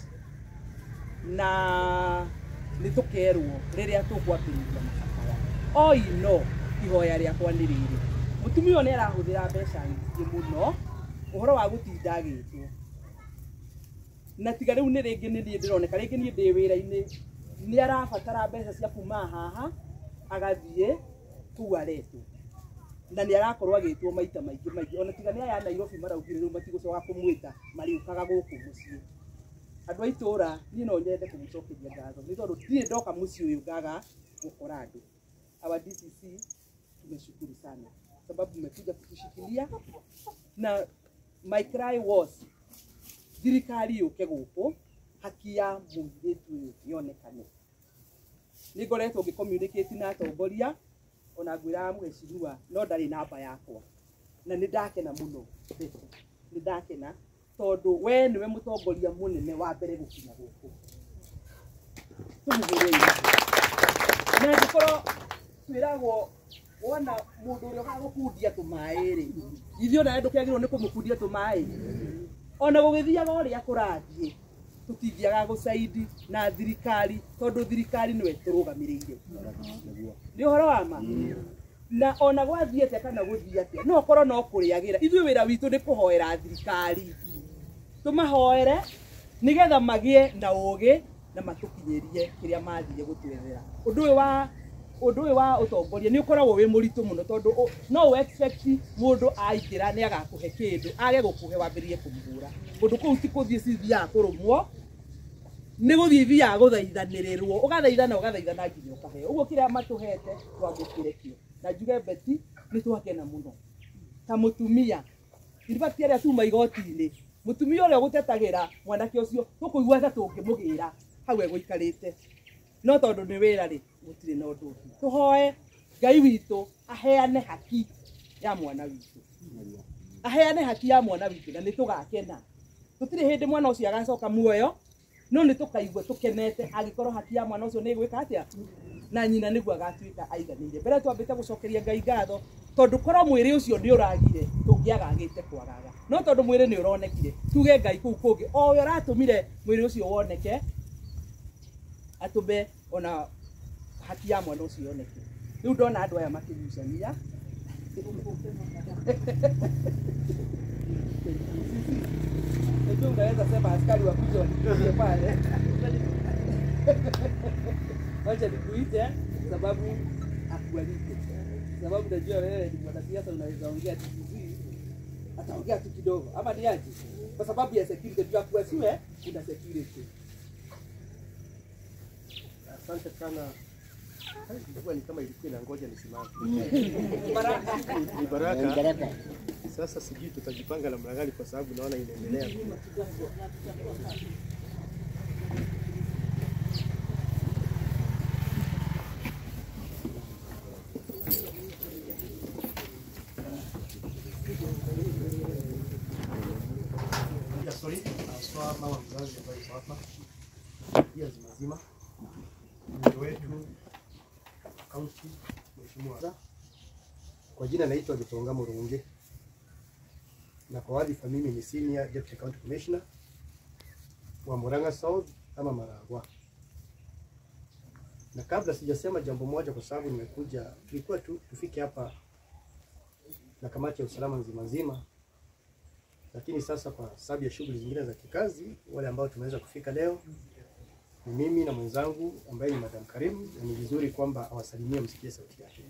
na nĩtũkerwo rĩrĩa tũkwambĩrĩria macakaya no ihoya rĩakwa nĩ rĩrĩ mũtumia ũyũ nĩ arahũthĩra mbeca nyingĩ mũno ũhoro wa gũtinda agĩtwo na tiga riu ni ringi ni ndie ndironeka ringi ni ndi wira-ini ni arabatara mbeca cia kuma haha agathie tuaretu na ni arakorwo agitwo maita maingĩ ona tiga ni aya Nairobi maraugire riu matigũcoka kũmwĩta mariũkaga gũkũ mũciĩ andũ a itũra niĩ no nyende kũmũcokeria ngatho nĩ tondũ ndirĩ ndoka mũciĩ ũyũ ngaga gũkora andũ. Our DCC tumeshukuru sana sababu mmekuja kutushikilia na my cry was thirikari yũke gũkũ haki ya mũirĩtu ũyũ yonekane. Nĩ ngoretwo ngĩ-communicate na atongoria ona ngwĩraga mũhecimiwa no ndarĩ namba yakwa na nĩ ndakena mũno nĩ ndakena tondũ we nĩwe mũtongoria mũnene wa mbere gũkinya gũkũ tũmũhũrĩire na angĩkorwo twĩragwo wona mũndũ ũrĩa ũgagũkundia tũmaĩ-rĩ ithuĩ ona ndũkĩagĩrĩirwo nĩ kũmũkundia tũmaĩ ona gũgĩthiaga ũrĩa kũrathiĩ tũtithiaga gũcaidi na thirikari tondũ thirikari nĩwe tũrũgamĩrĩire nĩ ũhoro wa ma na ona gwathiĩte kana gũthiĩ atĩa no korwo no kũrĩagĩra ithuĩ wĩra witũ nĩ kũhoera thirikari tũmahoere nĩgetha magĩe na ũgĩ na matũkinyĩrie kĩrĩa mathiĩ gũtwethera. Ũndũ ũyũ wa ũtongoria nĩ ũkoragwo wĩ mũritũ mũno tondũ no expect mũndũ aingĩra nĩ agakũhe kĩndũ age gũkũhe wambĩrĩrie kũmũhũra ũndũ kũu ti kũthiĩ cithiaga kũrũmwo nĩ gũthiĩ thiaga gũthaithanĩrĩrwo ũgathaithana nginya ũkaheo ũguo kĩrĩa matũhete twamũkĩre kĩo na njuge Betty nĩ twakena mũno ta mũtumia iribati arĩa tuma igoti-inĩ mũtumia ũrĩa gũtetagĩra mwanake ũcio tũkũigua ta tũngĩmũgĩra hau egũikarĩte no tondũ nĩ wĩra-rĩ gũtirĩ na ũndũ ũngĩ tũhoe Ngai witũ aheane haki ya mwana witũ na nĩ tũgakena tũtirĩ hĩndĩ mwana ũcio agacoka muoyo no nĩ tũkaigua tũkenete angĩkorwo haki ya mwana ũcio nĩ ĩgwĩka atĩa na nyina nĩguo agatuĩka aiganĩire. Mbere twambĩte gũcokeria Ngai ngatho tondũ korwo mwĩrĩ ũcio nĩ ũragire tũngĩagagĩte kwagaga no tondũ mwĩrĩ nĩ ũronekire tuge Ngai kũu kũngĩ o ũrĩa aratũmire mwĩrĩ ũcio woneke atũme ona haki ya mwana ũcio yoneke. Rĩu ndona andũ aya makĩgucania unaweza sema askari wakuja wanipigie pale wacha nikuite sababu akualike sababu najua wewe ni mwanasiasa unaweza ongea TVZ ataongea tu kidogo ama ni aje kwa sababu ya security tu asiwe kuna security. Asante sana. Ilikuwa ni kama ilikuwa inangoja nisimame. Ni baraka. Sasa sijui tutajipanga namna gani kwa sababu naona inaendelea. Sorry, aswa mama mzazi ambaye yuko hapa. Pia zimazima. Ndio wetu kaunti mheshimiwa. Kwa jina naitwa Gitonga Murungi. Na kwa wadhifa mimi ni Senior Deputy County Commissioner wa Murang'a South ama Maragwa. Na kabla sijasema jambo moja kwa sababu nimekuja tulikuwa tufike hapa na kamati ya usalama nzima, lakini sasa kwa sababu ya shughuli zingine za kikazi wale ambao tumeweza kufika leo ni mimi na mwenzangu ambaye ni Madam Karim, na ni vizuri kwamba awasalimie msikie sauti yake.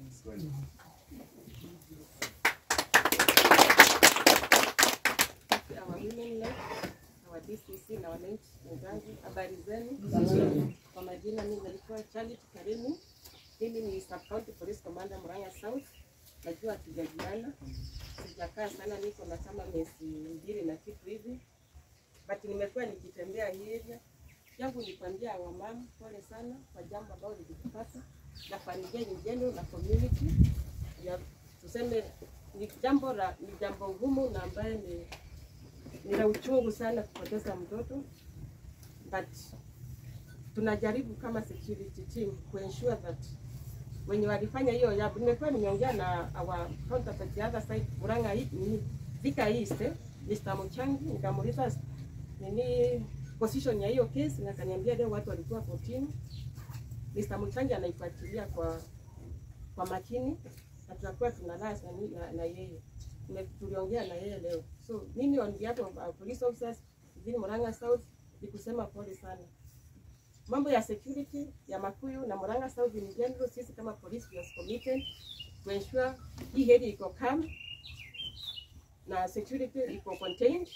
Our DCC na wananchi wenzangu, habari zenu? Kwa majina mimi naitwa Charlotte Karimu. Mimi ni Sub County Police Commander Murang'a South. Najua tujajuana. Sijakaa sana, niko na kama miezi 2 na kitu hivi. But nimekuwa nikitembea hii area. Yangu ni kuambia wamama pole sana kwa jambo ambalo lilikupata na familia nyingine na community. Ya tuseme ni jambo ngumu na ambaye ni la uchungu sana kupoteza mtoto, but tunajaribu kama security team kuensure that wenye walifanya hiyo jambo. Nimekuwa nimeongea na our counterpart the other side Murang'a Thika East, Mr. Muchangi, nikamuuliza nini position ya hiyo case na kaniambia leo watu walikuwa kotini. Mr. Muchangi anaifuatilia kwa makini na tutakuwa tunalala na yeye. Tuliongea na yeye leo. So mimi on behalf of our police officers within Murang'a South ni kusema pole sana. Mambo ya security ya Makuyu na Murang'a South in general, sisi kama police we are committed to ensure hii area iko calm na security iko contained.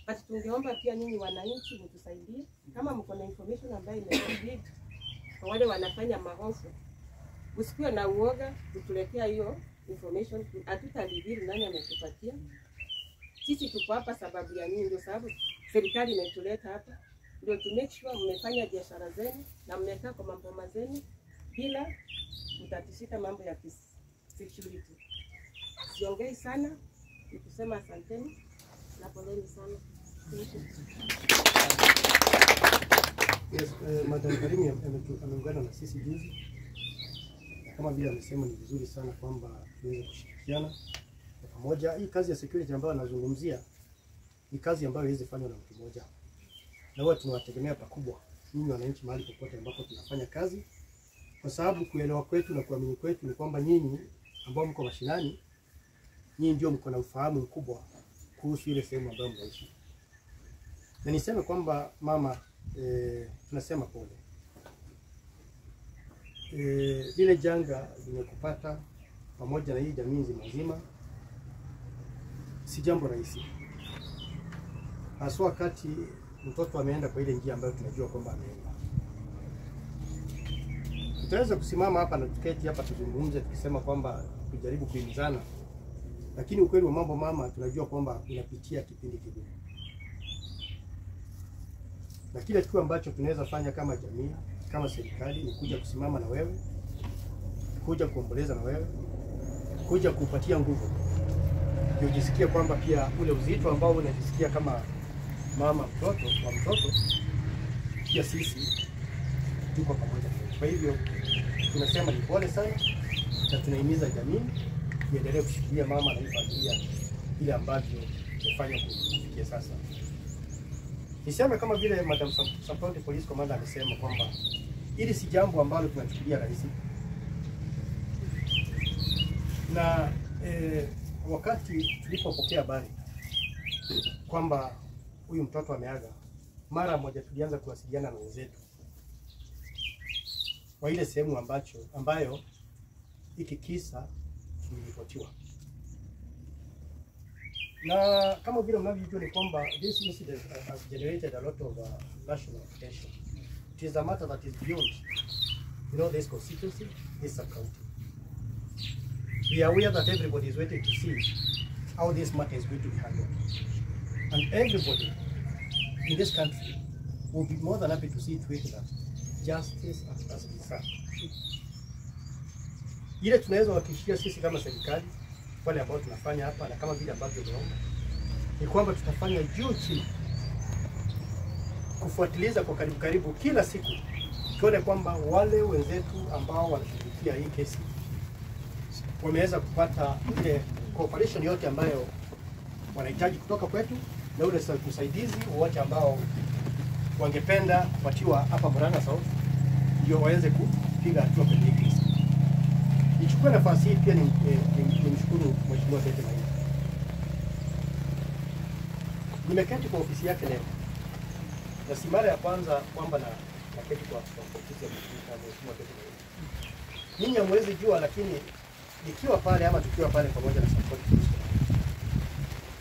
But tungeomba pia nyinyi wananchi mtusaidie kama mko na information ambayo imebid kwa wale wanafanya mahofu. Usikuwe na uoga kutuletea hiyo information, hatutalibiri nani ametupatia. Sisi tuko hapa sababu ya nini? Ndio sababu serikali imetuleta hapa, ndio to make sure mmefanya biashara zenu na mmekaa kwa maboma zenu bila kutatishika mambo ya security. Siongei sana, nikusema asanteni na poleni sana. Yes, Madam Karimi ameungana na sisi juzi. Kama vile amesema, ni vizuri sana kwamba tuweze kushirikiana kwa pamoja. Hii kazi ya security ambayo anazungumzia ni kazi ambayo haiwezi fanywa na mtu mmoja, na huwa tunawategemea pakubwa nyinyi wananchi mahali popote ambapo tunafanya kazi, kwa sababu kuelewa kwetu na kuamini kwetu ni kwamba nyinyi ambao mko mashinani, nyinyi ndio mko na ufahamu mkubwa kuhusu ile sehemu ambayo mnaishi. Na niseme kwamba mama, tunasema pole. Lile janga limekupata pamoja na hii jamii nzima si jambo rahisi, haswa wakati mtoto ameenda kwa ile njia ambayo tunajua kwamba ameenda. Tutaweza kusimama hapa na tuketi hapa tuzungumze tukisema kwamba tujaribu kuhimizana, lakini ukweli wa mambo mama, tunajua kwamba unapitia kipindi kigumu, na kile kitu ambacho tunaweza fanya kama jamii, kama serikali, ni kuja kusimama na wewe, kuja kuomboleza na wewe, kuja kupatia nguvu, ndio ujisikie kwamba pia ule uzito ambao unajisikia kama mama mtoto wa mtoto, pia sisi tuko pamoja. Kwa hivyo tunasema ni pole sana, na tunahimiza jamii iendelee kushikilia mama na familia ile ambavyo tumefanya kufikia sasa. Niseme kama vile Madam Sub-County Police Commander alisema kwamba hili si jambo ambalo tunachukulia rahisi, na wakati tulipopokea habari kwamba huyu mtoto ameaga, mara moja tulianza kuwasiliana na wenzetu kwa ile sehemu ambayo hiki kisa kiliripotiwa. Na kama vile mnavyojua ni kwamba this incident has generated a lot of national attention. It is a matter that is beyond, this constituency, this sub-county. We are aware that everybody is waiting to see how this matter is going to be handled. And everybody in this country will be more than happy to see it with that justice as deserved. Ile tunaweza kuhakikishia sisi kama serikali, wale ambao tunafanya hapa na kama vile ambavyo tunaomba, ni kwamba tutafanya juu chini kufuatiliza kwa karibu kila siku, tuone kwamba wale wenzetu ambao wanashughulikia hii kesi wameweza kupata ile cooperation yote ambayo wanahitaji kutoka kwetu, na ule usaidizi wote ambao wangependa kupatiwa hapa Murang'a South ndio waweze kupiga hatua kwenye hii kesi. Nichukue nafasi hii pia nimshukuru Mheshimiwa Bete Maina. Nimeketi kwa ofisi yake leo, na si mara ya kwanza kwamba naketi kwa ofisi ya Mheshimiwa Bete Maina. Ninyi hamwezi jua, lakini nikiwa pale ama tukiwa pale pamoja na support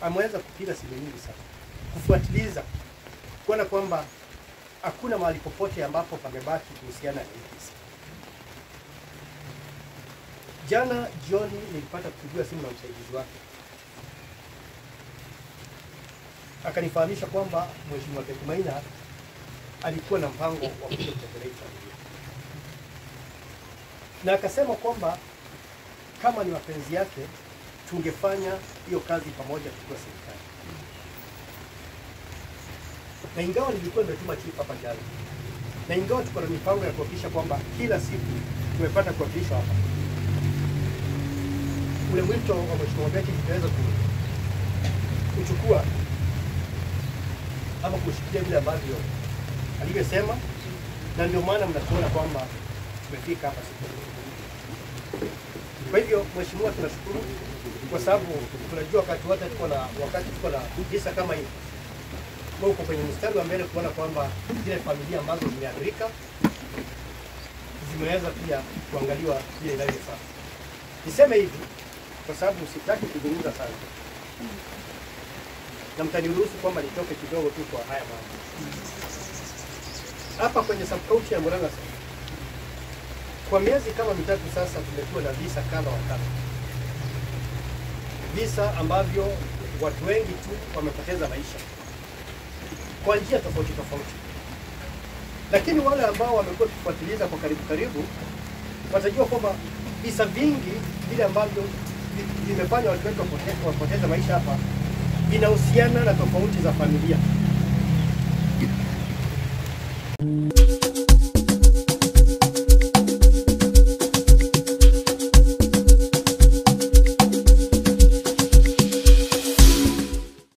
ameweza kupiga simu nyingi sana kufuatiliza kuona kwamba hakuna mahali popote ambapo pamebaki kuhusiana na hii kesi. Jana jioni nilipata kupigiwa simu na msaidizi wake, akanifahamisha kwamba Mheshimiwa Bete Maina alikuwa na mpango wa kuja kutembelea familia, na akasema kwamba kama ni mapenzi yake tungefanya hiyo kazi pamoja tukiwa serikali. Na ingawa nilikuwa nimetuma chief hapa jana, na ingawa tuko na mipango ya kuhakikisha kwamba kila siku tumepata kuhakikisha hapa, ule mwito wa Mheshimiwa Bete tunaweza kuchukua ama kushikilia vile ambavyo alivyosema, na ndio maana mnakuona kwamba tumefika hapa siku. Kwa hivyo Mheshimiwa, tunashukuru kwa sababu tunajua wakati tuko na kisa kama hii wewe uko kwenye mstari wa mbele kuona kwamba zile familia ambazo zimeathirika zimeweza pia kuangaliwa vile inavyofaa. Niseme hivi kwa sababu sitaki kuzungumza sana, na mtaniruhusu kwamba nitoke kidogo tu kwa haya mambo. Hapa kwenye sub-county ya Murang'a kwa miezi kama mitatu sasa tumekuwa na visa kadha wa kadha, visa ambavyo watu wengi tu wamepoteza maisha kwa njia tofauti tofauti, lakini wale ambao wamekuwa kufuatiliza kwa karibu watajua kwamba visa vingi vile ambavyo vimefanya watu wetu wapoteza maisha hapa vinahusiana na tofauti za familia.